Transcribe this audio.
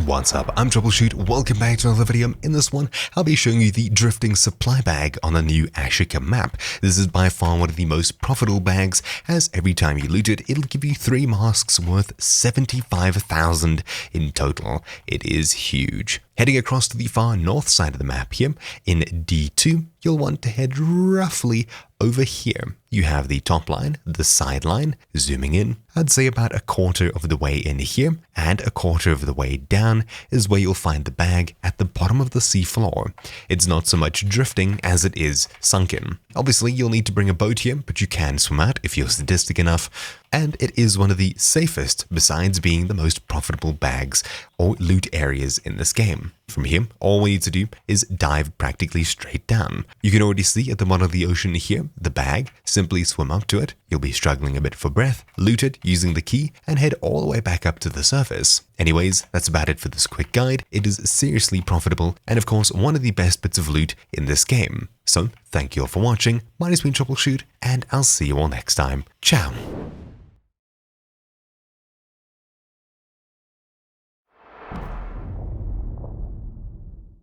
What's up, I'm Troubleshoot, welcome back to another video. In this one, I'll be showing you the drifting supply bag on the new Ashika map. This is by far one of the most profitable bags, as every time you loot it, it'll give you 3 masks worth 75,000 in total. It is huge. Heading across to the far north side of the map here, in D2, you'll want to head roughly over here. You have the top line, the side line, zooming in, I'd say about a quarter of the way in here, and a quarter of the way down is where you'll find the bag at the bottom of the seafloor. It's not so much drifting as it is sunken. Obviously, you'll need to bring a boat here, but you can swim out if you're sadistic enough, and it is one of the safest besides being the most profitable bags or loot areas in this game. From here, all we need to do is dive practically straight down. You can already see at the bottom of the ocean here, the bag. Simply swim up to it. You'll be struggling a bit for breath, loot it using the key, and head all the way back up to the surface. Anyways, that's about it for this quick guide. It is seriously profitable, and of course, one of the best bits of loot in this game. So, thank you all for watching. Mine has been Troubleshoot, and I'll see you all next time. Ciao!